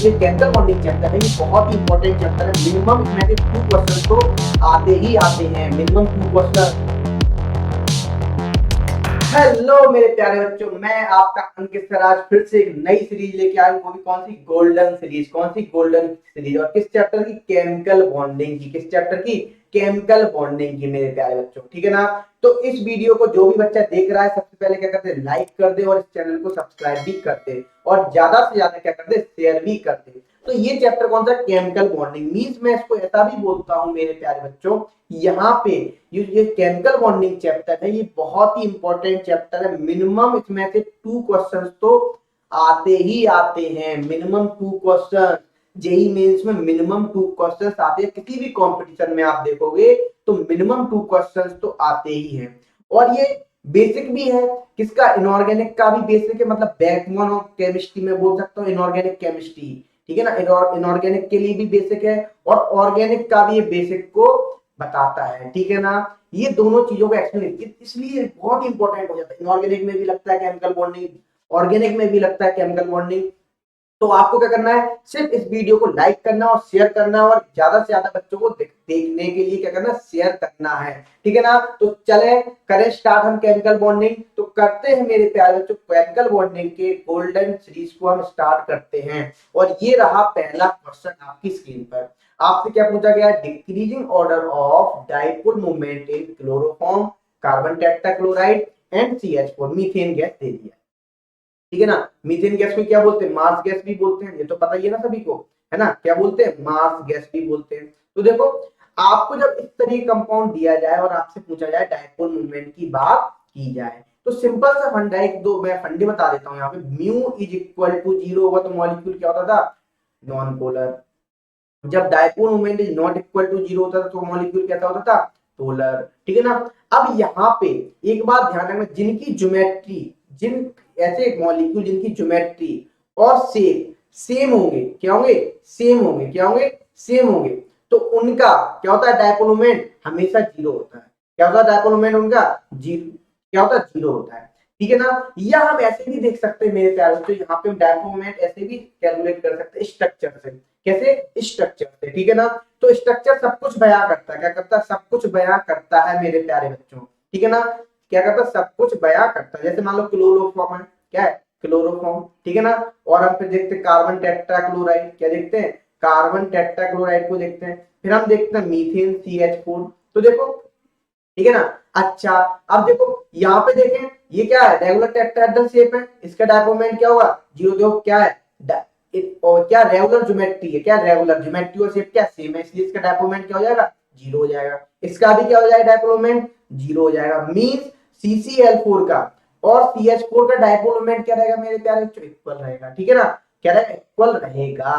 ये chemical bonding chapter है, ये बहुत ही इंपॉर्टेंट चैप्टर है। मिनिमम इसमें से 2 क्वेश्चन तो आते ही आते हैं, मिनिमम 2 क्वेश्चन। हेलो मेरे प्यारे बच्चों, मैं आपका अंकित सर आज फिर से एक नई सीरीज लेके आया हूं। वो भी कौन सी? Golden series. कौन सी? Golden series. और किस चैप्टर की? केमिकल बॉन्डिंग की। किस चैप्टर की? केमिकल बॉन्डिंग की मेरे प्यारे बच्चों, ठीक है ना। तो इस वीडियो को जो भी बच्चा देख रहा है, सबसे पहले क्या करते हैं, लाइक कर दे और इस चैनल को सब्सक्राइब भी कर दे और ज्यादा से ज्यादा क्या कर दे, शेयर भी कर दे। तो ये चैप्टर कौन सा? Chemical bonding. मींस मैं इसको ऐसा भी बोलता हूं मेरे प्यारे बच्चों, यहाँ पे ये केमिकल बॉन्डिंग चैप्टर है, ये बहुत ही इंपॉर्टेंट चैप्टर है। मिनिमम इसमें से 2 क्वेश्चंस तो आते ही आते हैं, मिनिमम 2 क्वेश्चन। जेई मेंस में मिनिमम 2 क्वेश्चंस आते हैं। किसी भी कंपटीशन में आप देखोगे तो मिनिमम 2 क्वेश्चंस तो आते ही हैं। और ये बेसिक भी है। किसका? इनऑर्गेनिक का भी बेसिक है, मतलब बैकबोन ऑफ केमिस्ट्री में बोल सकता हूँ, इनऑर्गेनिक केमिस्ट्री, ठीक है ना। इनऑर्गेनिक के लिए भी बेसिक है और ऑर्गेनिक का भी ये बेसिक को बताता है, ठीक है ना। ये दोनों चीजों को एक्सप्लेन, इसलिए बहुत इंपॉर्टेंट हो जाता है। इनऑर्गेनिक में भी लगता है केमिकल बॉन्डिंग, ऑर्गेनिक में भी लगता है केमिकल बॉन्डिंग। तो आपको क्या करना है, सिर्फ इस वीडियो को लाइक करना और शेयर करना और ज्यादा से ज्यादा बच्चों को देखने के लिए क्या करना, शेयर करना है, ठीक है ना। तो चले करें स्टार्ट हम केमिकल बॉन्डिंग। तो करते हैं मेरे प्यारे बच्चों, केमिकल बॉन्डिंग के गोल्डन सीरीज को हम स्टार्ट करते हैं। और ये रहा पहला क्वेश्चन आपकी स्क्रीन पर। आपसे क्या पूछा गया? Decreasing order of dipole movement in chloroform, carbon tetrachloride and CH4, methane gas दे दिया, ठीक है ना। मीथेन गैस को क्या बोलते हैं? मार्स गैस भी बोलते हैं, ये तो पता ही है ना सभी को, है ना। क्या बोलते हैं? मार्स गैस भी बोलते हैं। तो देखो, आपको जब इस तरीके कंपाउंड दिया जाए और आपसे पूछा जाए डाइपोल मूवमेंट की बात की जाए, तो सिंपल सा फंडा, एक दो मैं फंडे बता देता हूं यहाँ पे। म्यू इज इक्वल टू 0 होगा तो मॉलिक्यूल क्या होता था? Non polar. जब dipole moment is not equal to 0 होता था तो मॉलिक्यूल कैसा होता था? पोलर, ठीक है ना। अब यहाँ पे एक बात ध्यान रखना, जिनकी ज्योमेट्री, जिन ऐसे मॉलिक्यूल जिनकी ज्योमेट्री और शेप सेम होंगे, क्या होंगे? सेम होंगे। क्या होंगे? सेम होंगे। तो उनका क्या होता है? डाइपोल मोमेंट हमेशा 0 होता है। क्या होता है डाइपोल मोमेंट उनका? 0। क्या होता है? 0 होता है, ठीक है ना। या हम ऐसे भी देख सकते हैं मेरे प्यारे दोस्तों, यहाँ पे हम डाइपोल मोमेंट ऐसे भी कैलकुलेट कर सकते हैं स्ट्रक्चर से। कैसे? स्ट्रक्चर से, ठीक है ना। तो स्ट्रक्चर सब कुछ बयां करता है। क्या करता है? सब कुछ बयां करता है मेरे प्यारे बच्चों, ठीक है ना। क्या करता है? सब कुछ बयां करता है। जैसे मान लो क्लोरोफॉर्म है, क्या है? क्लोरोफॉर्म, ठीक है ना। और हम फिर देखते हैं कार्बन टेट्राक्लोराइड, क्या देखते हैं? कार्बन टेट्राक्लोराइड को देखते हैं। फिर हम देखते हैं मीथेन CH4। तो देखो, ठीक है ना। अच्छा, अब देखो यहाँ पे देखें, ये क्या है? रेगुलर टेट्राहेड्रल शेप है, इसका डायपोल मोमेंट क्या होगा? 0। देखो क्या है, और क्या रेगुलर ज्योमेट्री है, क्या रेगुलर ज्योमेट्री और शेप क्या सेम है, इसलिए इसका डायपोल मोमेंट क्या हो जाएगा? 0 हो जाएगा। इसका भी क्या हो जाएगा? डायपोल मोमेंट 0 हो जाएगा। मींस CCl4 का और CH4 का डायपोल मोमेंट क्या रहेगा मेरे प्यारे बच्चों? इक्वल रहेगा, ठीक है ना। क्या रहेगा? इक्वल रहेगा,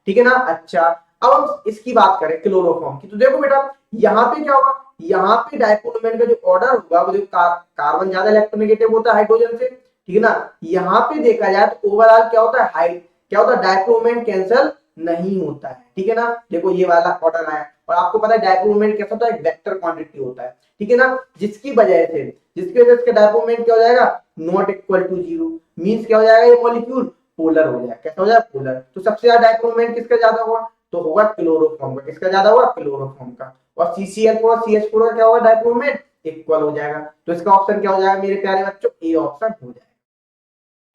ठीक है ना। अच्छा, अब हम इसकी बात करें क्लोरोफॉर्म की, तो देखो बेटा, यहाँ पे क्या होगा? यहाँ पे डायपोल मोमेंट का जो ऑर्डर होगा वो, कार्बन ज्यादा इलेक्ट्रोनेगेटिव होता है हाइड्रोजन से, ठीक है ना। यहाँ पे देखा जाए तो ओवरऑल क्या होता है? हाइट क्या होता है? डायपोल मोमेंट कैंसिल नहीं होता है, ठीक है ना। देखो ये वाला ऑर्डर आया, और आपको पता है डायपोल मोमेंट कैसा होता है? वेक्टर क्वांटिटी होता है, ठीक है ना। जिसकी वजह से इसका डायपोल मोमेंट क्या हो जाएगा? Not equal to 0। मींस क्या हो जाएगा? ये मॉलिक्यूल पोलर हो जाएगा। कैसा हो जाएगा? पोलर। तो सबसे ज्यादा डायपोल मोमेंट किसका ज्यादा होगा? तो होगा क्लोरोफॉर्म का। किसका ज्यादा होगा? क्लोरोफॉर्म का। और CCl4 और CH4 का क्या होगा? डायपोल मोमेंट इक्वल हो जाएगा। तो इसका ऑप्शन क्या हो जाएगा मेरे प्यारे बच्चों? ए ऑप्शन हो जाएगा।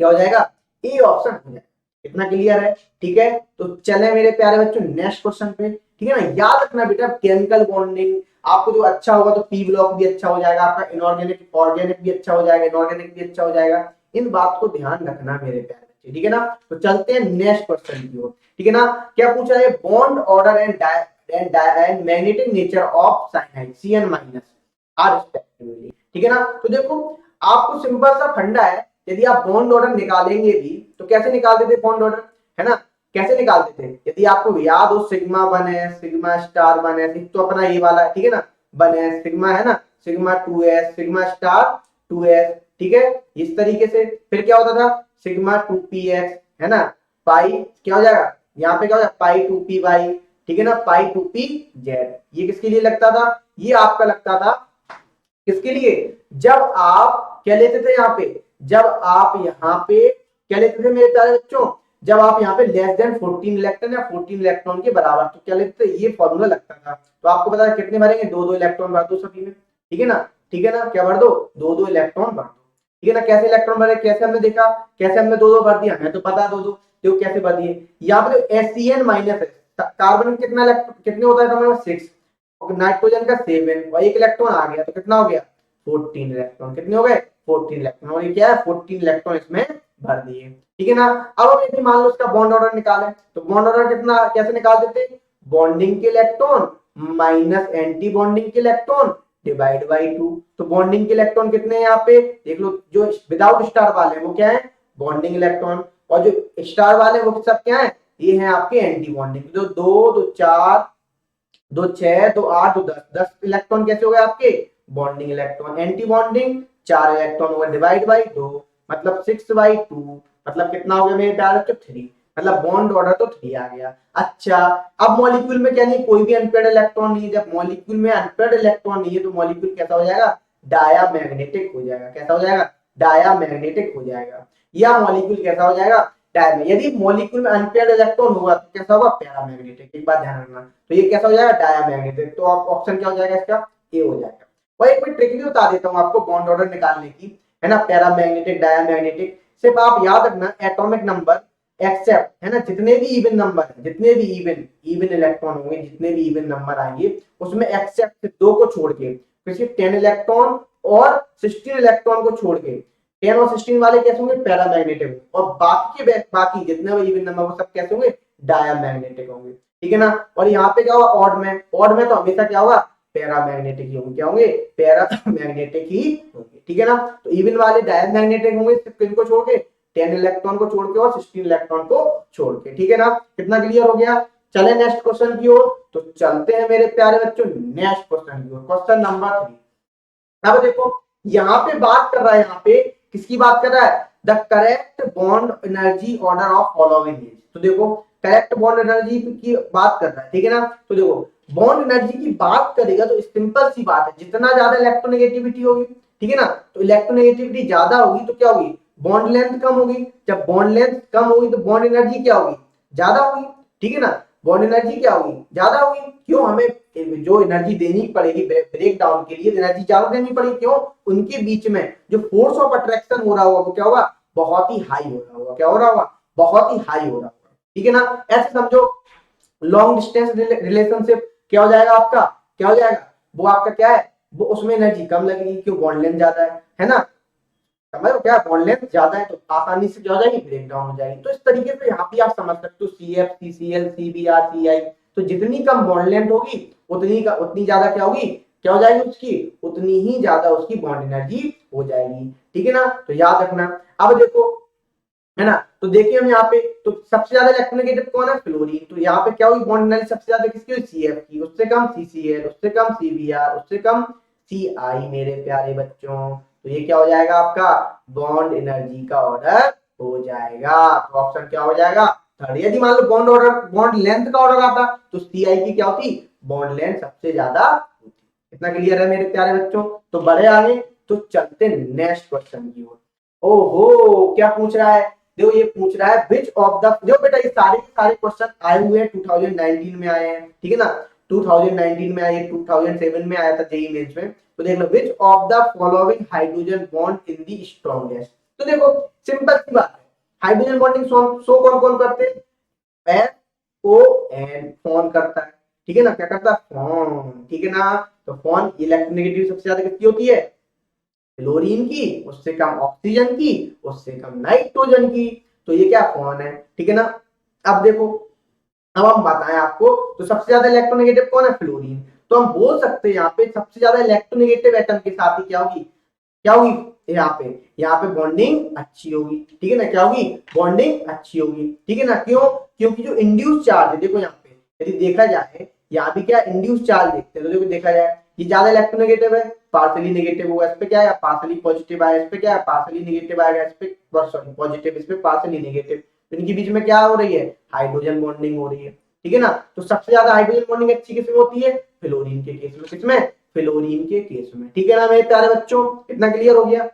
क्या हो जाएगा? ए ऑप्शन हो जाएगा। इतना क्लियर है, ठीक है। तो चले मेरे प्यारे बच्चों नेक्स्ट क्वेश्चन पे, ठीक है ना। याद रखना बेटा, केमिकल बॉन्डिंग आपको जो अच्छा होगा तो पी ब्लॉक भी अच्छा हो जाएगा आपका, इनऑर्गेनिक ऑर्गेनिक भी अच्छा हो जाएगा, इनऑर्गेनिक भी अच्छा हो जाएगा। इन बात को ध्यान रखना मेरे प्यारे बच्चे, ठीक है ना। तो चलते हैं नेक्स्ट क्वेश्चन की ओर, ठीक है ना। क्या पूछा है? Bond order and magnetic nature of cyanide Cn- are respectively, ठीक है ना। तो देखो, आपको सिंपल सा फंडा है, यदि आप बॉन्ड ऑर्डर निकालेंगे भी तो कैसे निकालते थे बॉन्ड ऑर्डर, है ना। कैसे निकालते थे? यदि आपको याद हो, सिग्मा 1 है, सिग्मा स्टार 1 है, तो अपना ये वाला है, ठीक है ना। 1 है सिग्मा, है ना। Sigma 2s, sigma star 2s, ठीक है। इस तरीके से फिर क्या होता था? सिग्मा 2px, है ना। पाई क्या हो जाएगा? यहाँ पे क्या हो जाएगा? पाई 2py, ठीक है ना। पाई 2pz। ये किसके लिए लगता था? ये आपका लगता था किसके लिए? जब आप क्या लेते थे यहाँ पे, जब आप यहाँ पे क्या लेते थे मेरे प्यारे बच्चों? जब आप यहाँ पे लेस देन 14 इलेक्ट्रॉन या 14 इलेक्ट्रॉन के बराबर, तो क्या लिखते ये फॉर्मूला लगता था। तो आपको पता है कितने भरेंगे, दो दो इलेक्ट्रॉन भर दो सभी में, ठीक है ना, ठीक है ना, क्या भर दो, दो दो इलेक्ट्रॉन भर दो, ठीक है ना। कैसे इलेक्ट्रॉन भरे, कैसे हमने देखा, कैसे हमने दो दो भर दिया, हमें तो पता दो दो, तो कैसे भर दिए। यहाँ पे एससीएन माइनस है, कार्बन कितना कितने होता है तो 6, नाइट्रोजन का 7 और एक इलेक्ट्रॉन आ गया तो कितना हो गया 14 इलेक्ट्रॉन, कितने हो गए 14 इलेक्ट्रॉन, और ये क्या है 14 इलेक्ट्रॉन इसमें भर दिए, ठीक है ना। अब हम यदि मान लो इसका बॉन्ड ऑर्डर निकालें, तो बॉन्ड ऑर्डर कितना कैसे निकाल देते हैं, बॉन्डिंग के इलेक्ट्रॉन माइनस एंटी बॉन्डिंग के इलेक्ट्रॉन डिवाइड बाई 2। तो बॉन्डिंग के इलेक्ट्रॉन कितने हैं यहाँ पे देख लो, जो विदाउट स्टार वाले हैं वो क्या है बॉन्डिंग इलेक्ट्रॉन, और जो स्टार वाले हैं वो सब क्या है, ये हैं आपके एंटी बॉन्डिंग। तो 2 2 4 2 6 2 8 2 10, 10 इलेक्ट्रॉन कैसे हो गए आपके bonding electron, anti bonding 4 electron होगा डिवाइड बाई 2, मतलब 6/2, मतलब कितना हो गया मेरे प्यारे बच्चों 3, मतलब बॉन्ड ऑर्डर तो 3 आ गया। अच्छा, अब मॉलिक्यूल में क्या नहीं, कोई भी अनपेयर्ड इलेक्ट्रॉन नहीं है। जब मॉलिक्यूल में अनपेयर्ड इलेक्ट्रॉन नहीं है तो मॉलिक्यूल कैसा हो जाएगा, डायामैग्नेटिक हो जाएगा। कैसा हो जाएगा, डायामैग्नेटिक हो जाएगा। या मॉलिक्यूल कैसा हो जाएगा, यदि मॉलिक्यूल में अनपेयर्ड इलेक्ट्रॉन होगा तो कैसा होगा, पैरामैग्नेटिक। एक बात ध्यान रखना, तो ये कैसा हो जाएगा, डायामैग्नेटिक। तो आप ऑप्शन क्या हो जाएगा इसका, ए हो जाएगा। और एक मैं ट्रिक भी बता देता हूँ आपको बॉन्ड ऑर्डर निकालने की, है ना, पैरामैग्नेटिक डायामैग्नेटिक। सिर्फ आप याद रखना एटॉमिक नंबर एक्सेप्ट, है ना, जितने भी इवन नंबर है, जितने भी इवन इलेक्ट्रॉन होंगे, जितने भी इवन नंबर आएंगे उसमें एक्सेप्ट 2 को छोड़ के, किसी 10 इलेक्ट्रॉन और 16 इलेक्ट्रॉन को छोड़ के 10 और 16 वाले कैसे होंगे, पैरामैग्नेटिक, और बाकी के बाकी जितने भी इवन नंबर वो सब कैसे होंगे, डायामैग्नेटिक होंगे, ठीक है ना। और यहाँ पे क्या होगा, ऑड में तो हमेशा क्या होगा, पैरामैग्नेटिक ही होंगे, क्या होंगे, पैरामैग्नेटिक ही होंगे, ठीक है ना। तो इवन वाले डायमैग्नेटिक होंगे, किनको छोड़ के, 10 इलेक्ट्रॉन को छोड़ के और 16 इलेक्ट्रॉन को छोड़ के, ठीक है ना। कितना क्लियर हो गया। चले नेक्स्ट क्वेश्चन की ओर, तो चलते हैं मेरे प्यारे बच्चों नेक्स्ट क्वेश्चन की ओर, क्वेश्चन नंबर 3। अब देखो यहाँ पे बात कर रहा है, यहाँ पे किसकी बात कर रहा है, the correct bond energy order of following is. तो देखो करेक्ट बॉन्ड एनर्जी की बात कर रहा है, ठीक है ना। तो देखो बॉन्ड एनर्जी की बात करेगा तो सिंपल सी बात है, जितना ज्यादा इलेक्ट्रोनेगेटिविटी होगी, ठीक है ना, तो इलेक्ट्रोनेगेटिविटी ज्यादा होगी तो क्या होगी, बॉन्ड लेंथ कम होगी। जब बॉन्ड लेंथ कम होगी तो बॉन्ड एनर्जी क्या होगी, ज्यादा होगी, ठीक है ना। बॉन्ड एनर्जी क्या होगी, ज्यादा होगी। क्यों, हमें जो एनर्जी देनी पड़ेगी ब्रेक डाउन के लिए एनर्जी ज्यादा देनी पड़ेगी, क्यों, उनके बीच में जो फोर्स ऑफ अट्रैक्शन हो रहा होगा वो क्या होगा, बहुत ही हाई हो रहा होगा। क्या हो रहा होगा, बहुत ही हाई हो रहा होगा, ठीक है ना। ऐसे समझो लॉन्ग डिस्टेंस रिलेशनशिप क्या हो जाएगा आपका, क्या हो जाएगा, वो आपका क्या है, वो उसमें एनर्जी कम लगेगी, क्यों, बॉन्ड लेंथ ज्यादा है ना। समझ लो क्या, बॉन्ड लेंथ ज्यादा है तो आसानी से क्या हो जाएगी, ब्रेक डाउन हो जाएगी। तो इस तरीके से यहाँ पे आप समझ सकते हो CF CCl CBr CI, तो जितनी कम बॉन्ड लेंथ होगी उतनी ज्यादा क्या होगी, क्या हो जाएगी उसकी, उतनी ही ज्यादा उसकी बॉन्ड एनर्जी हो जाएगी, ठीक है ना। तो याद रखना। अब देखो, है ना, तो देखिए हम यहाँ पे, तो सबसे ज्यादा इलेक्ट्रोनेगेटिव कौन है, फ्लोरीन। तो यहाँ पे क्या होगी, बॉन्ड एनर्जी सबसे ज्यादा किसकी हुई, CF की, उससे कम CCl, उससे कम CBr, उससे कम CI मेरे प्यारे बच्चों। तो ये क्या हो जाएगा आपका, बॉन्ड एनर्जी का ऑर्डर हो जाएगा। तो ऑप्शन क्या हो जाएगा, थर्ड। यदि मान लो बॉन्ड ऑर्डर, बॉन्ड लेंथ का ऑर्डर आता तो CI की क्या होती, बॉन्ड लेंथ सबसे ज्यादा होती। इतना क्लियर है मेरे प्यारे बच्चों। तो बढ़े आगे, तो चलते नेक्स्ट क्वेश्चन की ओर। ओहो क्या पूछ रहा है, देखो ये पूछ रहा है विच ऑफ द, देखो बेटा ये सारे के सारे क्वेश्चन आए हुए हैं 2019 में आए हैं, ठीक है ना। 2019 में आए, 2007 में आया था जेईई मेंस में। तो देख लो which of the following hydrogen bond in the strongest. तो देखो सिंपल सी बात है, हाइड्रोजन बॉन्डिंग शो कौन कौन करते हैं, FON फोन करता है, ठीक है ना, क्या करता है, फोन, ठीक है ना। तो फोन इलेक्ट्रोनेगेटिव सबसे ज्यादा किसकी होती है, क्लोरीन की, उससे कम ऑक्सीजन की, उससे कम नाइट्रोजन की। तो ये क्या फोन है, ठीक है ना। अब देखो, अब हम बताएं आपको, तो सबसे ज्यादा इलेक्ट्रोनेगेटिव कौन है, फ्लोरीन। तो हम बोल सकते हैं यहाँ पे सबसे ज्यादा इलेक्ट्रोनेगेटिव एटम के साथ ही क्या होगी, क्या होगी, यहाँ पे बॉन्डिंग अच्छी होगी, ठीक है ना, क्या होगी, बॉन्डिंग अच्छी होगी, ठीक है ना। क्यों, क्योंकि जो इंड्यूस चार्ज है, देखो यहाँ पे यदि देखा जाए, यहाँ भी क्या इंड्यूस चार्ज देखते हैं, तो देखो देखा जाए ये ज्यादा इलेक्ट्रोनेगेटिव है, पार्सली नेगेटिव होगा, इस पे क्या है, पार्सली पॉजिटिव आएगा, इस पे क्या है, पार्सली नेगेटिव आएगा, इस पे सॉरी पॉजिटिव, इस पे पार्सली नेगेटिव। तो इनके बीच में क्या हो रही है, हाइड्रोजन बॉन्डिंग हो रही है, ठीक है ना। तो सबसे ज्यादा हाइड्रोजन बॉन्डिंग अच्छी किसमें होती है, फ्लोरीन के केस में, किसमें, फ्लोरीन के केस में, ठीक है ना मेरे प्यारे बच्चों। इतना क्लियर हो गया।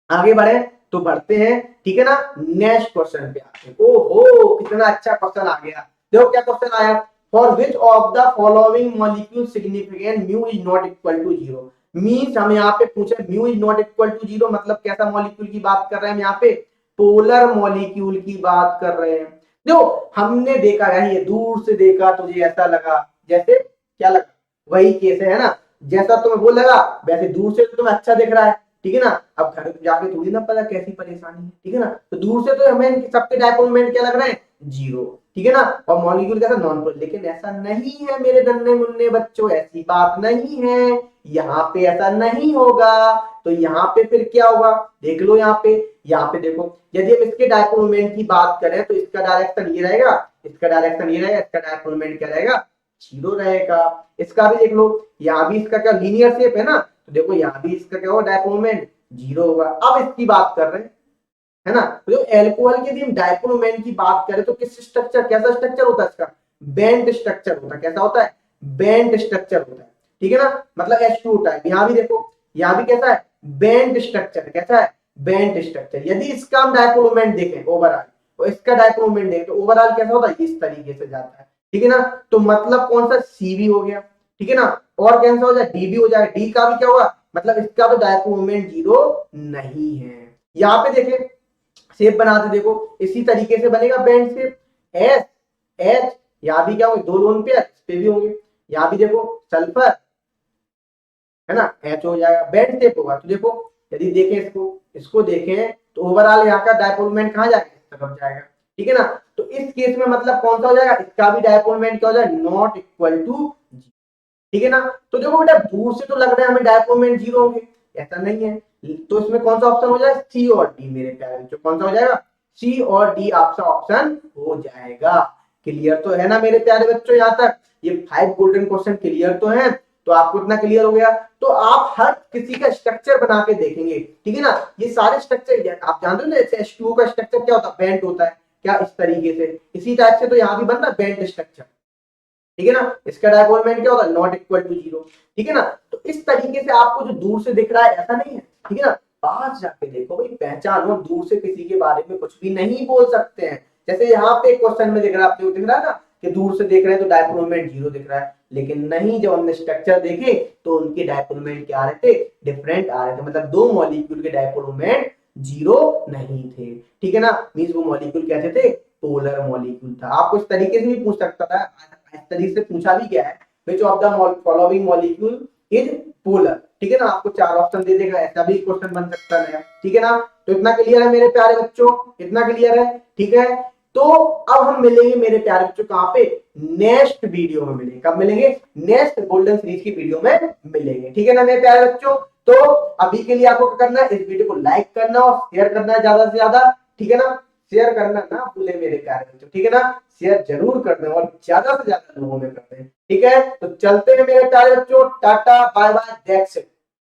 आगे बढ़े, तो बढ़ते हैं, ठीक है ना, नेक्स्ट क्वेश्चन पे आते हैं। ओहो कितना अच्छा क्वेश्चन आ गया। देखो क्या क्वेश्चन आया, for which of the following molecule significant mu is not equal to zero. Means हम यहाँ पे पूछे mu is not equal to zero, मतलब कैसा मॉलिक्यूल की बात कर रहे हैं हम यहाँ पे, पोलर मॉलिक्यूल की बात कर रहे हैं। देखो हमने देखा है, ये दूर से देखा तो ये ऐसा लगा, जैसे क्या लगा, वही केस है ना, जैसा तुम्हें वो लगा वैसे दूर से तो तुम्हें अच्छा दिख रहा है, ठीक है ना। अब घर जाके थोड़ी ना पता कैसी परेशानी है, ठीक है ना। तो दूर से तो हमें सबके डायपोल मोमेंट क्या लग रहे हैं, जीरो, ठीक है ना। और मॉलिक्यूल कैसा, नॉन पोलर। लेकिन ऐसा नहीं है मेरे नन्हे मुन्ने बच्चों, ऐसी बात नहीं है, यहाँ पे ऐसा नहीं होगा। तो यहाँ पे फिर क्या होगा, देख लो यहाँ पे देखो, यदि हम इसके डायपोल मोमेंट की बात करें तो इसका डायरेक्शन ये रहेगा, इसका डायरेक्शन ये रहेगा, इसका डायपोल मोमेंट क्या रहेगा, जीरो रहेगा। इसका भी देख लो, यहाँ भी इसका क्या लीनियर शेप है ना, तो देखो यहाँ भी इसका क्या होगा, डायपोल मोमेंट जीरो होगा। अब इसकी बात कर रहे हैं, है ना। तो एल्कोहल के भी हम डायपोल मोमेंट की बात करें तो किस स्ट्रक्चर, कैसा स्ट्रक्चर होता है इसका, बेंट स्ट्रक्चर होता है। कैसा होता है, बेंट स्ट्रक्चर होता है, ठीक है ना, मतलब H2 टाइप। यहाँ भी देखो, यहाँ भी कैसा है, बेंट स्ट्रक्चर। कैसा है, बेंट स्ट्रक्चर। यदि इसका हम डायपोल मोमेंट देखें ओवरऑल, तो इसका डायपोल मोमेंट देखें तो ओवरऑल कैसा होता है, इस तरीके से जाता है, ठीक है ना। तो मतलब कौन सा, सी भी हो गया, ठीक है ना। और कैंसिल हो जाए, डी भी हो जाएगा, डी का भी क्या होगा, मतलब इसका तो डायपोल मोमेंट जीरो नहीं है। यहाँ पे देखें शेप बनाते, देखो इसी तरीके से बनेगा बेंड शेप, एस एच, यहाँ भी क्या होंगे, दो लोन पेयर इस पे भी होंगे। यहाँ भी देखो सल्फर, है ना, एच हो जाएगा, बेंड शेप होगा। तो देखो यदि देखें इसको देखें तो ओवरऑल यहाँ का डायपोल मोमेंट कहाँ जाएगा, इस तरफ जाएगा, ठीक है ना। तो इस केस में मतलब कौन सा हो जाएगा, इसका भी डायपोल मोमेंट क्या हो जाएगा, नॉट इक्वल टू, ठीक है ना। तो देखो बेटा दूर से तो लग रहा है हमें डायपोल मोमेंट जीरो होंगे, ऐसा नहीं है। तो इसमें कौन सा ऑप्शन हो जाएगा, सी और डी मेरे प्यारे बच्चों, कौन सा हो जाएगा, सी और डी आपका ऑप्शन हो जाएगा। क्लियर तो है ना मेरे प्यारे बच्चों, यहाँ तक ये 5 गोल्डन क्वेश्चन क्लियर तो है, तो आपको इतना क्लियर हो गया। तो आप हर किसी का स्ट्रक्चर बना के देखेंगे, ठीक है ना। ये सारे स्ट्रक्चर आप जानते हो ना, जैसे H2O का स्ट्रक्चर क्या होता है, बेंट होता है, क्या इस तरीके से, इसी टाइप से तो यहाँ भी बन रहा है बेंट स्ट्रक्चर, ठीक है ना। इसका डायपोल मोमेंट क्या होगा, नॉट इक्वल टू जीरो, ठीक है ना। तो इस तरीके से आपको जो दूर से दिख रहा है ऐसा नहीं है, ठीक है ना। पास जाके देखो भाई, पहचानो, दूर से किसी के बारे में कुछ भी नहीं बोल सकते हैं। जैसे यहाँ पे क्वेश्चन में दिख रहा है, आपको दिख रहा है ना कि दूर से देख रहे हैं तो डायपोल मोमेंट जीरो दिख रहा है, लेकिन नहीं, जब हमने स्ट्रक्चर देखे तो उनके डायपोल मोमेंट क्या आ रहे थे, डिफरेंट आ रहे थे। मतलब दो मॉलिक्यूल के डायपोल मोमेंट जीरो नहीं थे, ठीक है ना। मींस वो मॉलिक्यूल कैसे थे, पोलर मॉलिक्यूल था। आपको इस तरीके से भी पूछ सकता था, इस तरीके से पूछा भी गया है, विच of the following molecule is polar, ठीक है ना। आपको 4 ऑप्शन दे देगा, ऐसा भी क्वेश्चन बन सकता है, ठीक है ना। तो इतना क्लियर है मेरे प्यारे बच्चों, इतना क्लियर है, ठीक है। तो अब हम मिलेंगे मेरे प्यारे बच्चों कहां पे, नेक्स्ट वीडियो में मिलेंगे। कब मिलेंगे, नेक्स्ट गोल्डन सीरीज की वीडियो में मिलेंगे, ठीक है ना मेरे प्यारे बच्चों। तो अभी के लिए आपको क्या करना है, इस वीडियो को लाइक करना और शेयर करना है ज्यादा से ज्यादा, ठीक है ना। शेयर करना ना भूले मेरे प्यारे बच्चों, ठीक है ना। शेयर जरूर कर दें और ज्यादा से ज्यादा लोगों में कर दें, ठीक है। तो चलते हैं मेरे प्यारे बच्चों, tata bye bye, that's it.